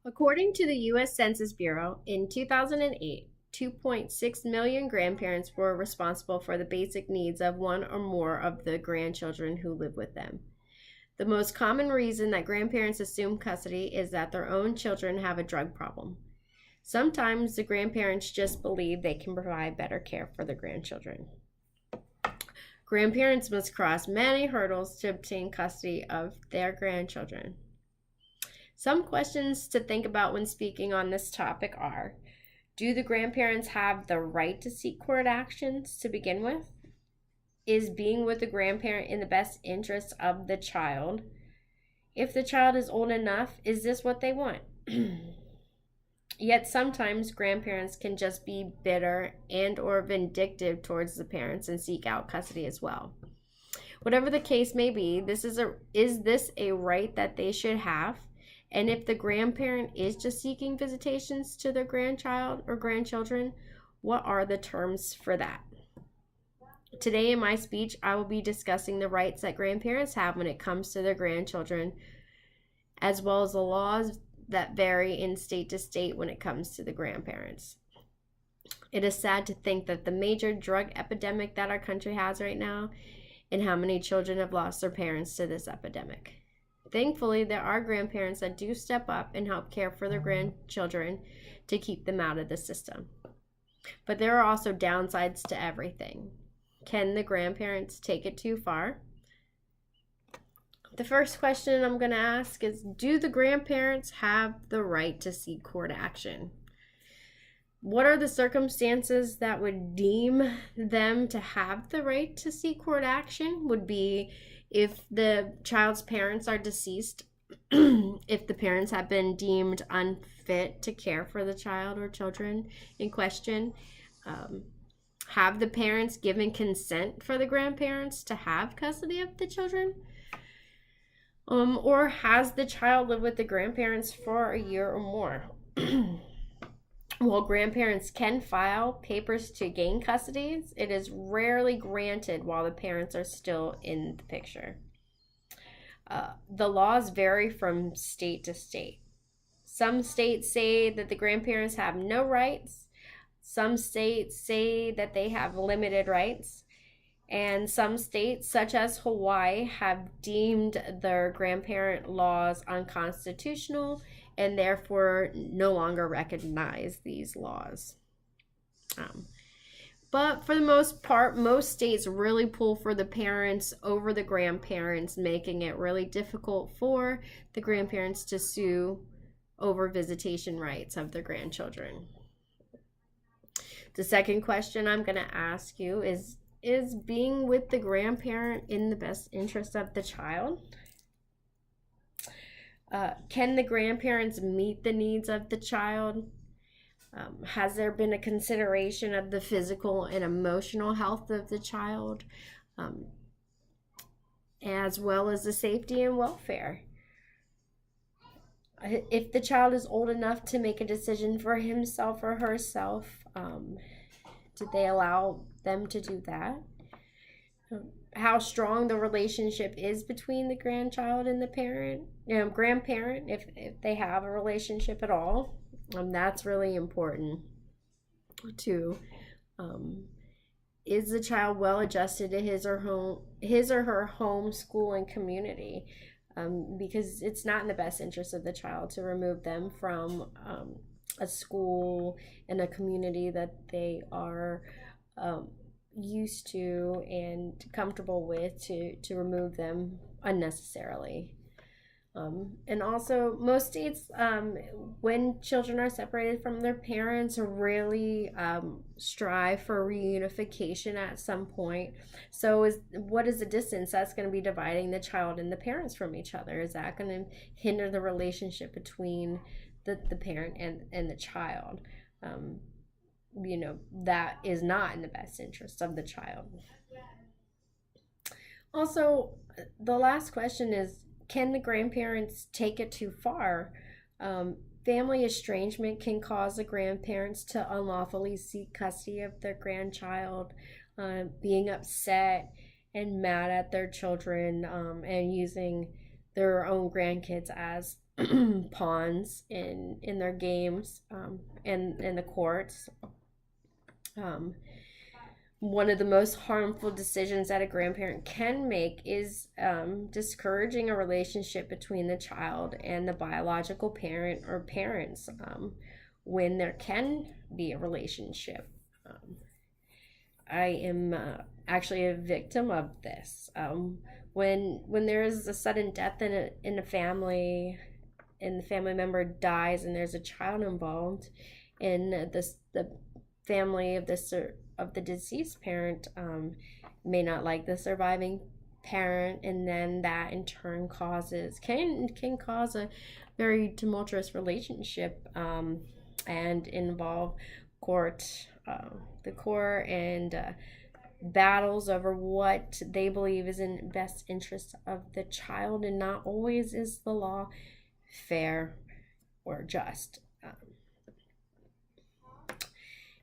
According to the U.S. Census Bureau, in 2008, 2.6 million grandparents were responsible for the basic needs of one or more of the grandchildren who live with them. The most common reason that grandparents assume custody is that their own children have a drug problem. Sometimes the grandparents just believe they can provide better care for their grandchildren. Grandparents must cross many hurdles to obtain custody of their grandchildren. Some questions to think about when speaking on this topic are: do the grandparents have the right to seek court actions to begin with? Is being with the grandparent in the best interest of the child? If the child is old enough, is this what they want? Yet sometimes grandparents can just be bitter and or vindictive towards the parents and seek out custody as well. Whatever the case may be, is this a right that they should have? And if the grandparent is just seeking visitations to their grandchild or grandchildren, what are the terms for that? Today in my speech, I will be discussing the rights that grandparents have when it comes to their grandchildren, as well as the laws that vary in state to state when it comes to the grandparents. It is sad to think that the major drug epidemic that our country has right now, and how many children have lost their parents to this epidemic. Thankfully, there are grandparents that do step up and help care for their grandchildren to keep them out of the system. But there are also downsides to everything. Can the grandparents take it too far? The first question I'm going to ask is, do the grandparents have the right to seek court action? What are the circumstances that would deem them to have the right to seek court action? Would be if the child's parents are deceased, if the parents have been deemed unfit to care for the child or children in question, have the parents given consent for the grandparents to have custody of the children? Or has the child lived with the grandparents for a year or more? While grandparents can file papers to gain custody, it is rarely granted while the parents are still in the picture. The laws vary from state to state. Some states say that the grandparents have no rights. Some states say that they have limited rights. And some states, such as Hawaii, have deemed their grandparent laws unconstitutional and therefore no longer recognize these laws. But for the most part, most states really pull for the parents over the grandparents, making it really difficult for the grandparents to sue over visitation rights of their grandchildren. The second question I'm going to ask you is being with the grandparent in the best interest of the child? Can the grandparents meet the needs of the child? Has there been a consideration of the physical and emotional health of the child, as well as the safety and welfare? If the child is old enough to make a decision for himself or herself, did they allow them to do that? How strong the relationship is between the grandchild and the grandparent, if they have a relationship at all. That's really important too. Is the child well adjusted to his or her home, school, and community? Because it's not in the best interest of the child to remove them from a school and a community that they are used to and comfortable with, to remove them unnecessarily. And also, most states, when children are separated from their parents, really strive for reunification at some point. So what is the distance that's going to be dividing the child and the parents from each other? Is that going to hinder the relationship between the parent and the child? That is not in the best interest of the child. Also, the last question is, can the grandparents take it too far? Family estrangement can cause the grandparents to unlawfully seek custody of their grandchild, being upset and mad at their children, and using their own grandkids as pawns in their games, and in the courts. Um, One of the most harmful decisions that a grandparent can make is discouraging a relationship between the child and the biological parent or parents, when there can be a relationship. I am actually a victim of this. When there is a sudden death in a family, and the family member dies, and there's a child involved, and the family of the deceased parent may not like the surviving parent, and then that in turn can cause a very tumultuous relationship, and involve court the court and battles over what they believe is in best interest of the child, and not always is the law fair or just.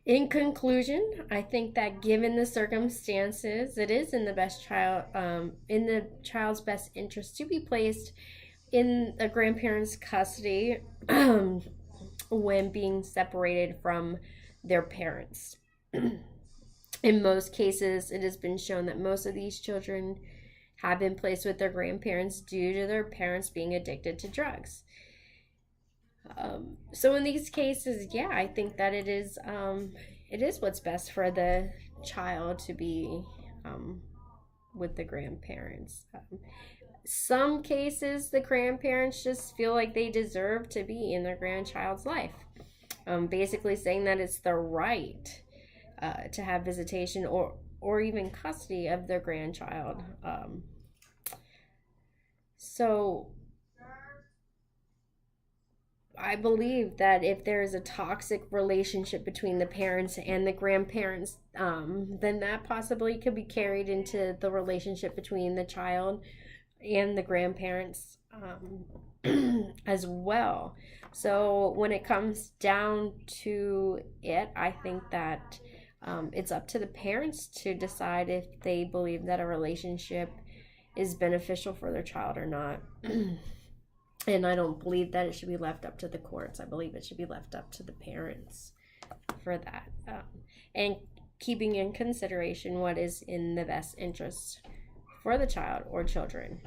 In conclusion, I think that given the circumstances, it is in the child's best interest to be placed in a grandparent's custody when being separated from their parents. In most cases, it has been shown that most of these children have been placed with their grandparents due to their parents being addicted to drugs. So in these cases, yeah, I think that it is what's best for the child to be with the grandparents. Some cases, the grandparents just feel like they deserve to be in their grandchild's life, basically saying that it's their right to have visitation or even custody of their grandchild. So I believe that if there is a toxic relationship between the parents and the grandparents, then that possibly could be carried into the relationship between the child and the grandparents, as well. So when it comes down to it, I think that it's up to the parents to decide if they believe that a relationship is beneficial for their child or not. And I don't believe that it should be left up to the courts. I believe it should be left up to the parents for that. And keeping in consideration what is in the best interest for the child or children.